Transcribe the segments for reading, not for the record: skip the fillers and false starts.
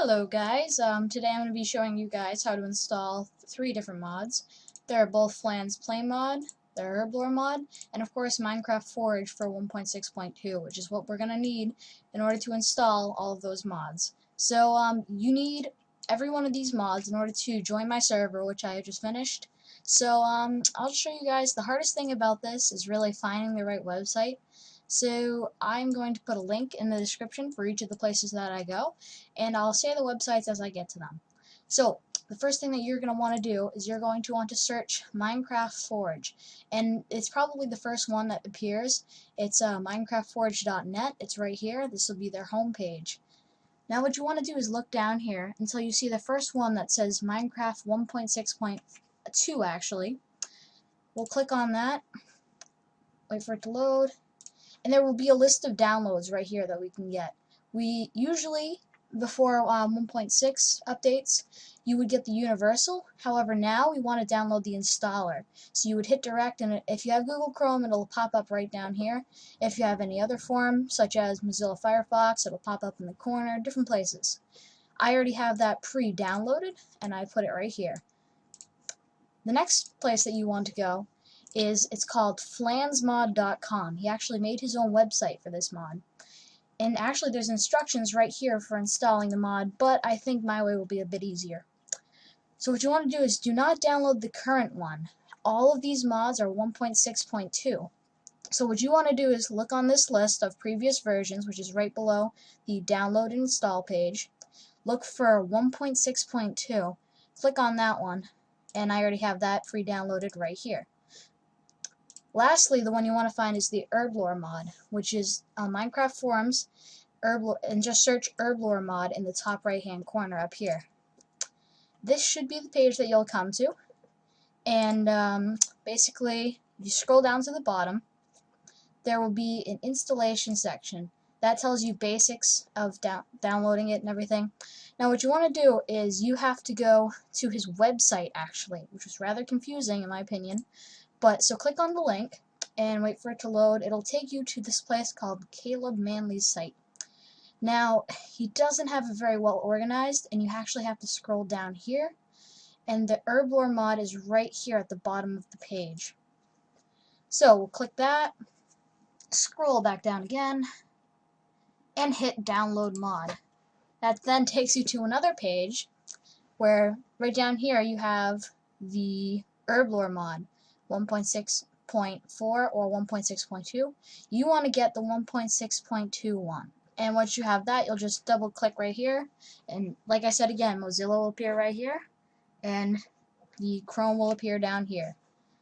Hello guys, today I'm going to be showing you guys how to install 3 different mods. They're both Flan's Play mod, the Herblore mod, and of course Minecraft Forge for 1.6.2, which is what we're going to need in order to install all of those mods. So you need every one of these mods in order to join my server, which I have just finished. So I'll show you guys. The hardest thing about this is really finding the right website. So I'm going to put a link in the description for each of the places that I go, and I'll say the websites as I get to them. So the first thing that you're going to want to do is you're going to want to search Minecraft Forge, and it's probably the first one that appears. It's minecraftforge.net. It's right here. This will be their homepage. Now what you want to do is look down here until you see the first one that says Minecraft 1.6.2 actually. We'll click on that, wait for it to load, and there will be a list of downloads right here that we can get. We usually, before 1.6 updates, you would get the universal. However, now we want to download the installer. So you would hit direct, and if you have Google Chrome, it'll pop up right down here. If you have any other form, such as Mozilla Firefox, it'll pop up in the corner, different places. I already have that pre-downloaded, and I put it right here. The next place that you want to go is, it's called flansmod.com. He actually made his own website for this mod. And actually there's instructions right here for installing the mod, but I think my way will be a bit easier. So what you want to do is do not download the current one. All of these mods are 1.6.2. So what you want to do is look on this list of previous versions, which is right below the download and install page. Look for 1.6.2. Click on that one, and I already have that pre-downloaded right here. Lastly, the one you want to find is the Herblore mod, which is on Minecraft forums, Herblore, and just search Herblore mod in the top right hand corner up here. This should be the page that you'll come to, and basically you scroll down to the bottom. There will be an installation section that tells you basics of downloading it and everything. Now what you want to do is you have to go to his website actually, which is rather confusing in my opinion. But so click on the link and wait for it to load. It'll take you to this place called Caleb Manley's site. Now he doesn't have it very well organized, and you actually have to scroll down here, and the Herblore mod is right here at the bottom of the page. So we'll click that, scroll back down again, and hit download mod. That then takes you to another page where right down here you have the Herblore mod 1.6.4 or 1.6.2. You want to get the 1.6.2 one. And once you have that, you'll just double click right here, and like I said again, Mozilla will appear right here, and the Chrome will appear down here.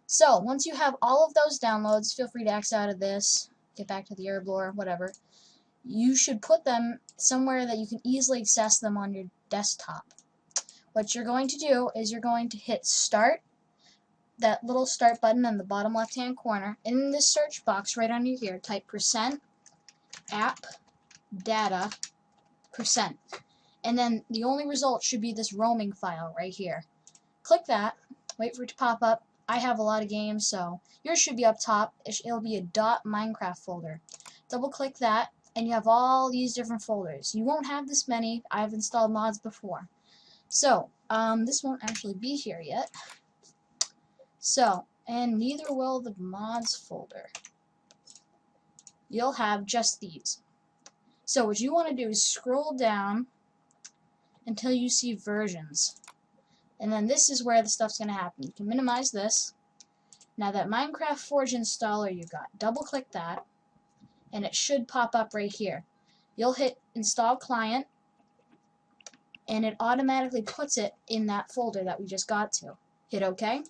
So once you have all of those downloads, feel free to exit out of this, get back to the Herblore, whatever. You should put them somewhere that you can easily access them on your desktop. What you're going to do is you're going to hit start, that little start button in the bottom left hand corner. In this search box right under here, type %app data %, and then the only result should be this roaming file right here. Click that, wait for it to pop up. I have a lot of games, so yours should be up top. It'll be a .minecraft folder. Double click that, and you have all these different folders. You won't have this many. I've installed mods before. So this won't actually be here yet. So, and neither will the mods folder. You'll have just these. So what you want to do is scroll down until you see versions. And then this is where the stuff's going to happen. You can minimize this. Now that Minecraft Forge installer you got, double click that, and it should pop up right here. You'll hit install client, and it automatically puts it in that folder that we just got to. Hit OK.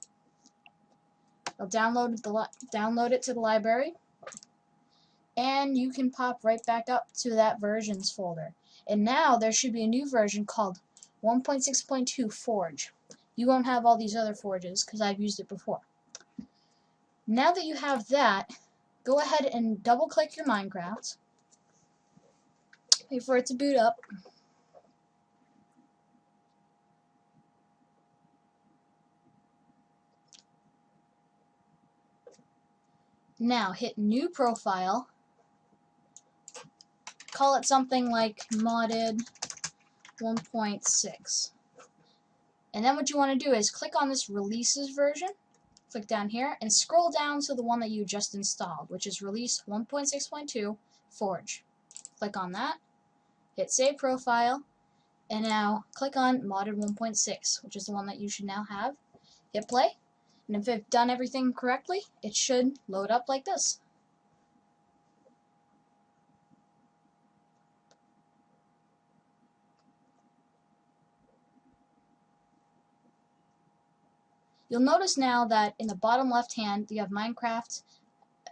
It'll download it to the library, and you can pop right back up to that versions folder. And now there should be a new version called 1.6.2 Forge. You won't have all these other forges because I've used it before. Now that you have that, go ahead and double click your Minecraft. Wait for it to boot up. Now hit new profile, call it something like modded 1.6. And then what you want to do is click on this releases version, click down here, and scroll down to the one that you just installed, which is release 1.6.2 Forge. Click on that, hit Save Profile, and now click on Modded 1.6, which is the one that you should now have. Hit play, and if you've done everything correctly, it should load up like this. You'll notice now that in the bottom left hand you have Minecraft,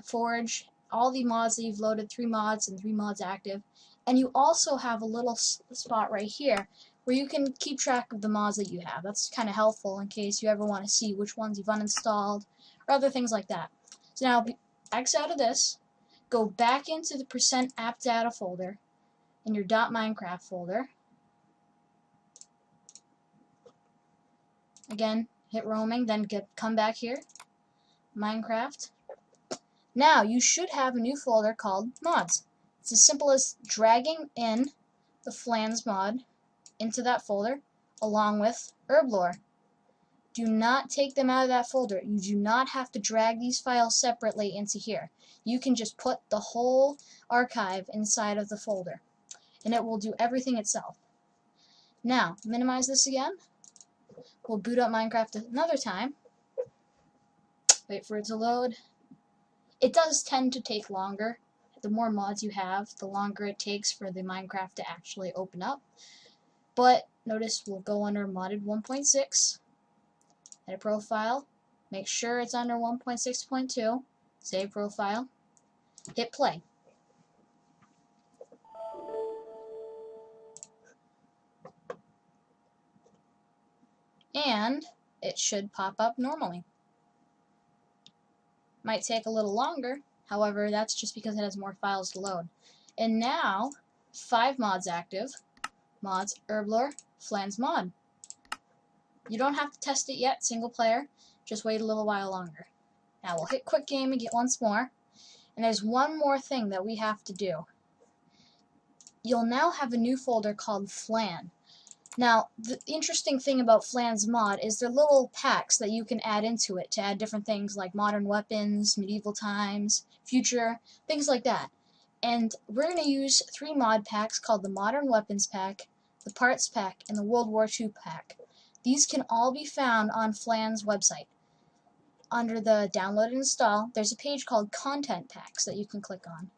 Forge, all the mods that you've loaded, 3 mods and 3 mods active, and you also have a little spot right here where you can keep track of the mods that you have. That's kind of helpful in case you ever want to see which ones you've uninstalled or other things like that. So now X out of this, go back into the %appdata folder in your .minecraft folder. Again, hit roaming, then come back here, Minecraft. Now you should have a new folder called mods. It's as simple as dragging in the Flan's mod into that folder along with Herblore. Do not take them out of that folder. You do not have to drag these files separately into here. You can just put the whole archive inside of the folder and it will do everything itself. Now, minimize this again. We'll boot up Minecraft another time. Wait for it to load. It does tend to take longer. The more mods you have, the longer it takes for the Minecraft to actually open up. But notice we'll go under modded 1.6, edit profile, make sure it's under 1.6.2, save profile, hit play. And it should pop up normally. Might take a little longer, however, that's just because it has more files to load. And now, 5 mods active. Mods, Herblore, Flan's mod. You don't have to test it yet, single player. Just wait a little while longer. Now we'll hit quick game again once more. And there's one more thing that we have to do. You'll now have a new folder called Flan. Now, the interesting thing about Flan's mod is there are little packs that you can add into it to add different things like modern weapons, medieval times, future, things like that. And we're going to use 3 mod packs called the Modern Weapons Pack, the Parts Pack, and the World War II Pack. These can all be found on Flan's website. Under the Download and Install, there's a page called Content Packs that you can click on.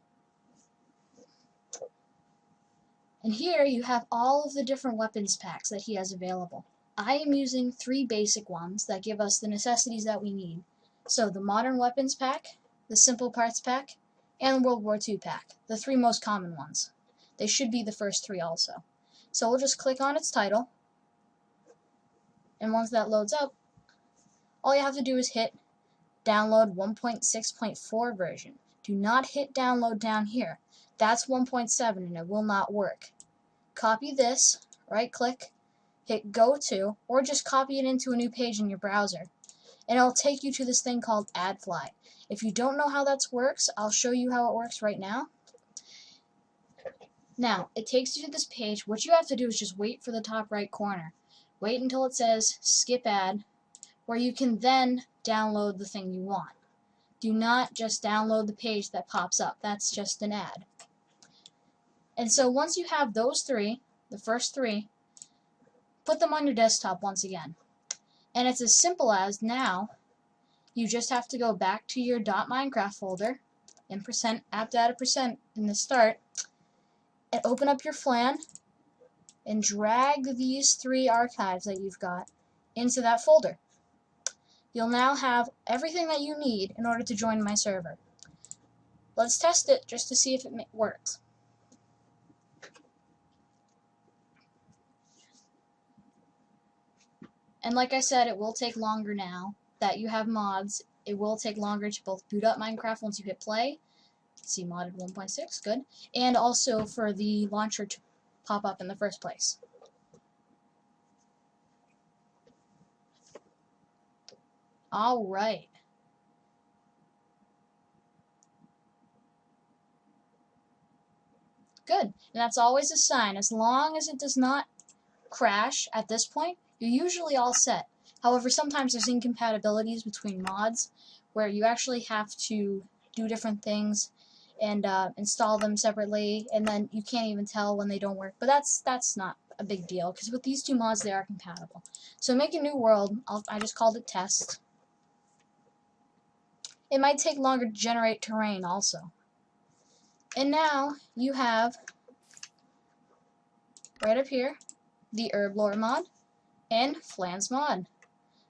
And here you have all of the different weapons packs that he has available. I am using 3 basic ones that give us the necessities that we need. So the Modern Weapons Pack, the Simple Parts Pack, and the World War II Pack, the 3 most common ones. They should be the first 3 also. So we'll just click on its title, and once that loads up, all you have to do is hit download 1.6.4 version. Do not hit download down here. That's 1.7 and it will not work. Copy this, right click, hit go to, or just copy it into a new page in your browser. And it'll take you to this thing called AdFly. If you don't know how that works, I'll show you how it works right now. Now, it takes you to this page. What you have to do is just wait for the top right corner. Wait until it says skip ad, where you can then download the thing you want. Do not just download the page that pops up. That's just an ad. And so once you have those 3, the first 3, put them on your desktop once again. And it's as simple as now, you just have to go back to your .minecraft folder in %appdata% in the start and open up your Flan and drag these 3 archives that you've got into that folder. You'll now have everything that you need in order to join my server. Let's test it just to see if it works. And like I said, it will take longer now that you have mods. It will take longer to both boot up Minecraft once you hit play. See modded 1.6, good. And also for the launcher to pop up in the first place. Alright. Good. And that's always a sign. As long as it does not crash at this point, you're usually all set. However, sometimes there's incompatibilities between mods where you actually have to do different things and install them separately, and then you can't even tell when they don't work. But that's not a big deal, because with these two mods they are compatible. So make a new world. I just called it test. It might take longer to generate terrain also. And now you have right up here the Herblore mod and Flan's mod.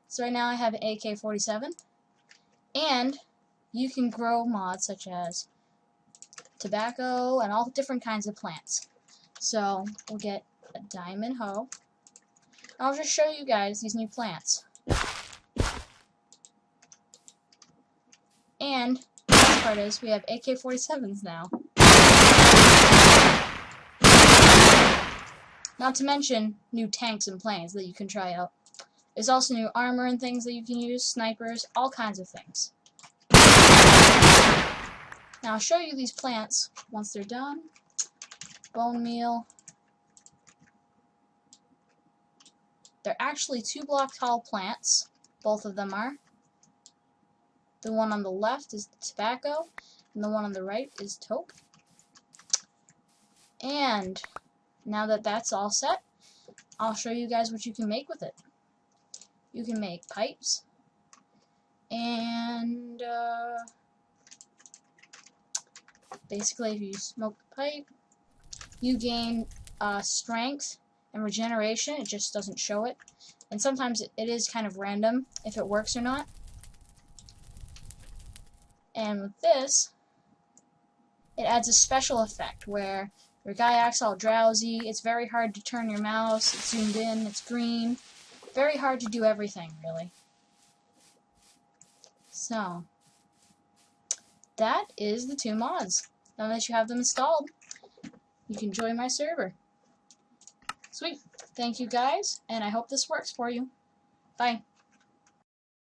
So right now I have an AK-47, and you can grow mods such as tobacco and all different kinds of plants. So we'll get a diamond hoe. I'll just show you guys these new plants. And the best part is we have AK-47s now. Not to mention new tanks and planes that you can try out. There's also new armor and things that you can use, snipers, all kinds of things. Now I'll show you these plants once they're done. Bone meal. They're actually 2-block tall plants. Both of them are. The one on the left is the tobacco, and the one on the right is taupe. And now that that's all set, I'll show you guys what you can make with it. You can make pipes, and basically if you smoke the pipe, you gain strength and regeneration. It just doesn't show it. And sometimes it is kind of random if it works or not. And with this, it adds a special effect where your guy acts all drowsy. It's very hard to turn your mouse. It's zoomed in. It's green. Very hard to do everything, really. So, that is the two mods. Now that you have them installed, you can join my server. Sweet. Thank you guys, and I hope this works for you. Bye.